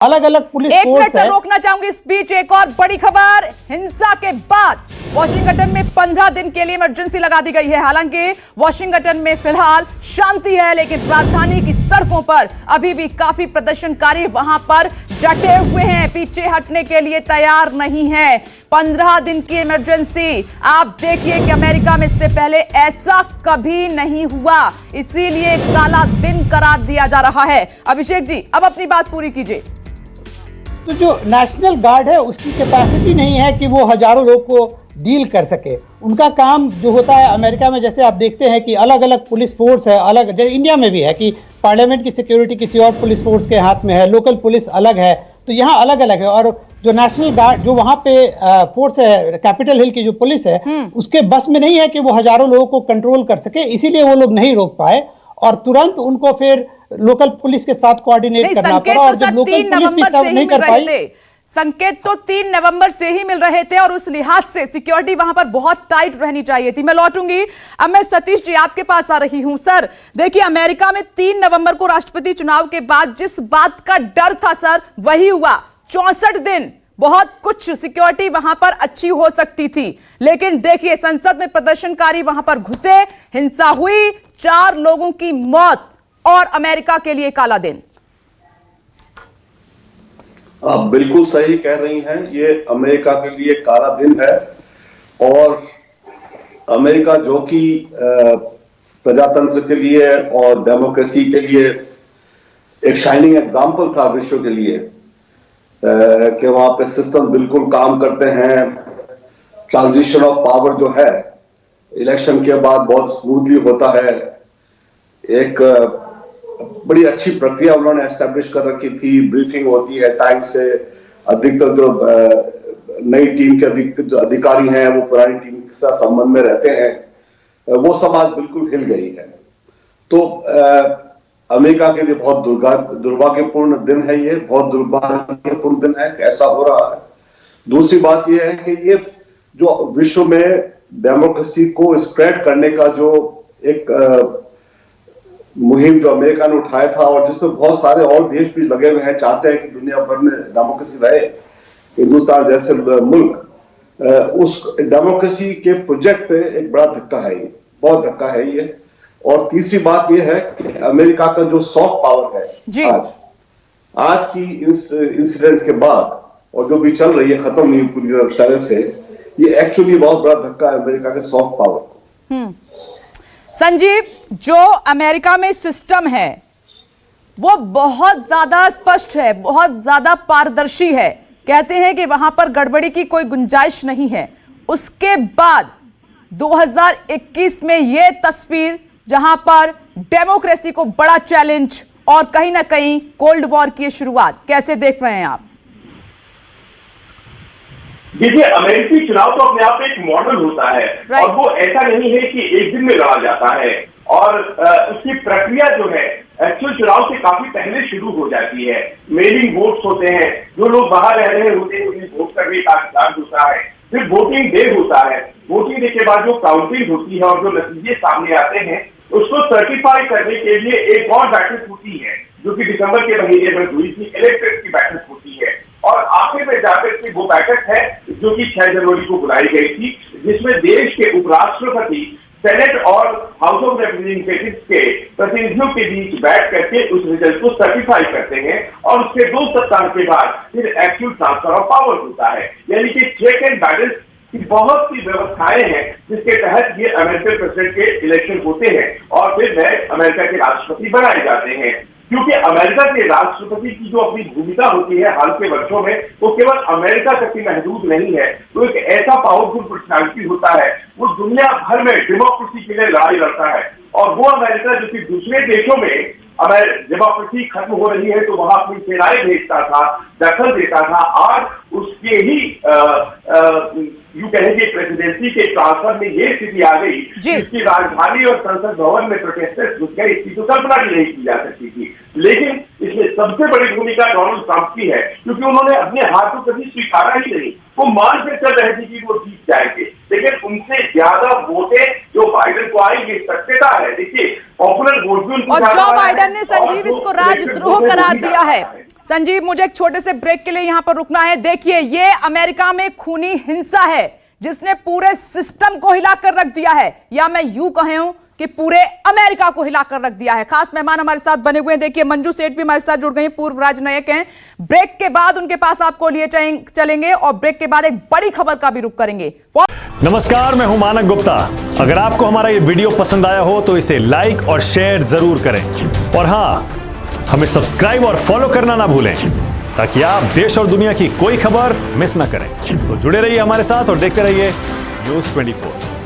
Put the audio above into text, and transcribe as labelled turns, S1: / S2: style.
S1: अलग अलग पुलिस
S2: एक
S1: फोर्स
S2: मिनट से रोकना चाहूंगी इस बीच एक और बड़ी खबर। हिंसा के बाद वॉशिंगटन में 15 दिन के लिए इमरजेंसी लगा दी गई है। हालांकि वॉशिंगटन में फिलहाल शांति है, लेकिन राजधानी की सड़कों पर अभी भी काफी प्रदर्शनकारी वहां पर डटे हुए हैं, पीछे हटने के लिए तैयार नहीं है। 15 दिन की इमरजेंसी। आप देखिए कि अमेरिका में इससे पहले ऐसा कभी नहीं हुआ, इसीलिए काला दिन करार दिया जा रहा है। अभिषेक जी, अब अपनी बात पूरी कीजिए।
S1: तो जो नेशनल गार्ड है उसकी कैपेसिटी नहीं है कि वो हजारों लोग को डील कर सके। उनका काम जो होता है अमेरिका में, जैसे आप देखते हैं कि अलग अलग पुलिस फोर्स है, अलग जैसे इंडिया में भी है कि पार्लियामेंट की सिक्योरिटी किसी और पुलिस फोर्स के हाथ में है, लोकल पुलिस अलग है, तो यहाँ अलग अलग है। और जो नेशनल गार्ड जो वहाँ पे फोर्स है, कैपिटल हिल की जो पुलिस है, उसके बस में नहीं है कि वो हजारों लोगों को कंट्रोल कर सके, इसीलिए वो लोग नहीं रोक पाए और तुरंत उनको फिर लोकल पुलिस के साथ कोऑर्डिनेट करना पड़ा। और जब लोकल पुलिस भी सब नहीं कर पाई,
S2: संकेत तो 3 नवंबर से ही मिल रहे थे और उस लिहाज से सिक्योरिटी वहां पर बहुत टाइट रहनी चाहिए थी। मैं लौटूंगी, अब मैं सतीश जी आपके पास आ रही हूं। सर देखिए, अमेरिका में 3 नवंबर को राष्ट्रपति चुनाव के बाद जिस बात का डर था सर, वही हुआ। 64 दिन बहुत कुछ सिक्योरिटी वहां पर अच्छी हो सकती थी, लेकिन देखिए संसद में प्रदर्शनकारी वहां पर घुसे, हिंसा हुई, 4 लोगों की मौत और अमेरिका के लिए काला दिन।
S3: आप बिल्कुल सही कह रही हैं, ये अमेरिका के लिए काला दिन है। और अमेरिका जो कि प्रजातंत्र के लिए और डेमोक्रेसी के लिए एक शाइनिंग एग्जाम्पल था विश्व के लिए, कि वहां पे सिस्टम बिल्कुल काम करते हैं, ट्रांजिशन ऑफ पावर जो है इलेक्शन के बाद बहुत स्मूथली होता है, एक बड़ी अच्छी प्रक्रिया उन्होंने एस्टेब्लिश कर रखी थी, ब्रीफिंग होती है टाइम से, अधिकतर जो नई टीम के अधिकतर जो अधिकारी हैं वो पुरानी टीम के साथ संबंध में रहते हैं, वो सब आज बिल्कुल हिल गई है। तो अमेरिका के लिए बहुत दुर्भाग्यपूर्ण दिन है, ये बहुत दुर्भाग्यपूर्ण दिन है कि ऐसा हो रहा है। दूसरी बात यह है कि ये जो विश्व में डेमोक्रेसी को स्प्रेड करने का जो एक मुहिम जो अमेरिका ने उठाया था और जिसमें बहुत सारे और देश भी लगे हुए हैं, चाहते हैं कि दुनिया भर में डेमोक्रेसी रहे, हिंदुस्तान जैसे मुल्क उस डेमोक्रेसी के प्रोजेक्ट पे एक बड़ा धक्का है, ये बहुत धक्का है ये। और तीसरी बात ये है कि अमेरिका का जो सॉफ्ट पावर है आज की इंसिडेंट के बाद और जो भी चल रही है, खत्म नहीं पूरी तरह से, ये एक्चुअली बहुत बड़ा धक्का है अमेरिका के सॉफ्ट पावर को।
S2: संजीव, जो अमेरिका में सिस्टम है वो बहुत ज्यादा स्पष्ट है, बहुत ज्यादा पारदर्शी है, कहते हैं कि वहां पर गड़बड़ी की कोई गुंजाइश नहीं है। उसके बाद 2021 में यह तस्वीर जहां पर डेमोक्रेसी को बड़ा चैलेंज और कहीं ना कहीं कोल्ड वॉर की शुरुआत, कैसे देख रहे हैं आप?
S4: देखिए, अमेरिकी चुनाव तो अपने आप में एक मॉडल होता है और वो ऐसा नहीं है कि एक दिन में लड़ा जाता है, और उसकी प्रक्रिया जो है एक्चुअल चुनाव से काफी पहले शुरू हो जाती है। मेलिंग वोट्स होते हैं, जो लोग बाहर रह रहे होते हैं उन्हें वोट करने का अधिकार होता है, फिर वोटिंग डे होता है, वोटिंग डे के बाद जो काउंटिंग होती है और जो नतीजे सामने आते हैं उसको सर्टिफाई करने के लिए एक और बैठक होती है, जो कि दिसंबर के महीने में हुई थी, इलेक्टेड की बैठक होती है। और आखिर में जाकर के वो बैठक है जो कि 6 जनवरी को बुलाई गई थी, जिसमें देश के उपराष्ट्रपति सेनेट और हाउस ऑफ रिप्रेजेंटेटिव्स के प्रतिनिधियों के बीच बैठ करके उस रिजल्ट को सर्टिफाई करते हैं और उसके 2 सप्ताह के बाद फिर एक्चुअल ट्रांसफर ऑफ पावर होता है। यानी कि चेक एंड बैलेंस की बहुत सी व्यवस्थाएं हैं जिसके तहत ये अमेरिकन प्रेसिडेंट के इलेक्शन होते हैं और फिर वह अमेरिका के राष्ट्रपति बनाए जाते हैं। क्योंकि अमेरिका के राष्ट्रपति की जो अपनी भूमिका होती है हाल के वर्षों में, वो केवल अमेरिका तक ही महदूद नहीं है, वो एक ऐसा पावरफुल पर्सनालिटी होता है, वो दुनिया भर में डेमोक्रेसी के लिए लड़ाई लड़ता है। और वो अमेरिका जो कि दूसरे देशों में अगर डेमोक्रेसी खत्म हो रही है तो वहां अपनी सेनाएं भेजता था, दखल देता था, आज उसके ही यूं कहेंगे प्रेसिडेंसी के ट्रांसफर में ये स्थिति आ गई जिसकी राजधानी और संसद भवन में प्रोटेस्टर्स घुस गए, इसकी तो कल्पना भी नहीं की जा सकती थी। लेकिन इसमें सबसे बड़ी भूमिका डोनाल्ड ट्रंप की है, क्योंकि उन्होंने अपने हाथ को कभी स्वीकारा ही नहीं। वो मान कर चल रहे थे कि वो जीत जाएंगे, लेकिन उनसे ज्यादा वोटें जो बाइडेन को आएंगे सत्यता है। देखिए, पॉपुलर वोट भी उनको,
S2: और जो बाइडेन ने संजीव इसको राजद्रोह करार दिया है। संजीव, मुझे एक छोटे से ब्रेक के लिए यहां पर रुकना है। देखिए, ये अमेरिका में खूनी हिंसा है जिसने पूरे सिस्टम को हिलाकर रख दिया है, या मैं यूं कहूं कि पूरे अमेरिका को हिलाकर रख दिया है। खास मेहमान हमारे साथ बने हुए हैं। देखिए, मंजू सेठ भी हमारे साथ जुड़ गई हैं, पूर्व राजनयिक हैं। ब्रेक के बाद उनके पास आपको लिए चलेंगे और ब्रेक के बाद एक बड़ी खबर का भी रुख करेंगे।
S5: नमस्कार, मैं हूं मानक गुप्ता। अगर आपको हमारा ये वीडियो पसंद आया हो तो इसे लाइक और शेयर जरूर करें, और हां, हमें सब्सक्राइब और फॉलो करना ना भूलें ताकि आप देश और दुनिया की कोई खबर मिस ना करें। तो जुड़े रहिए हमारे साथ और देखते रहिए News 24।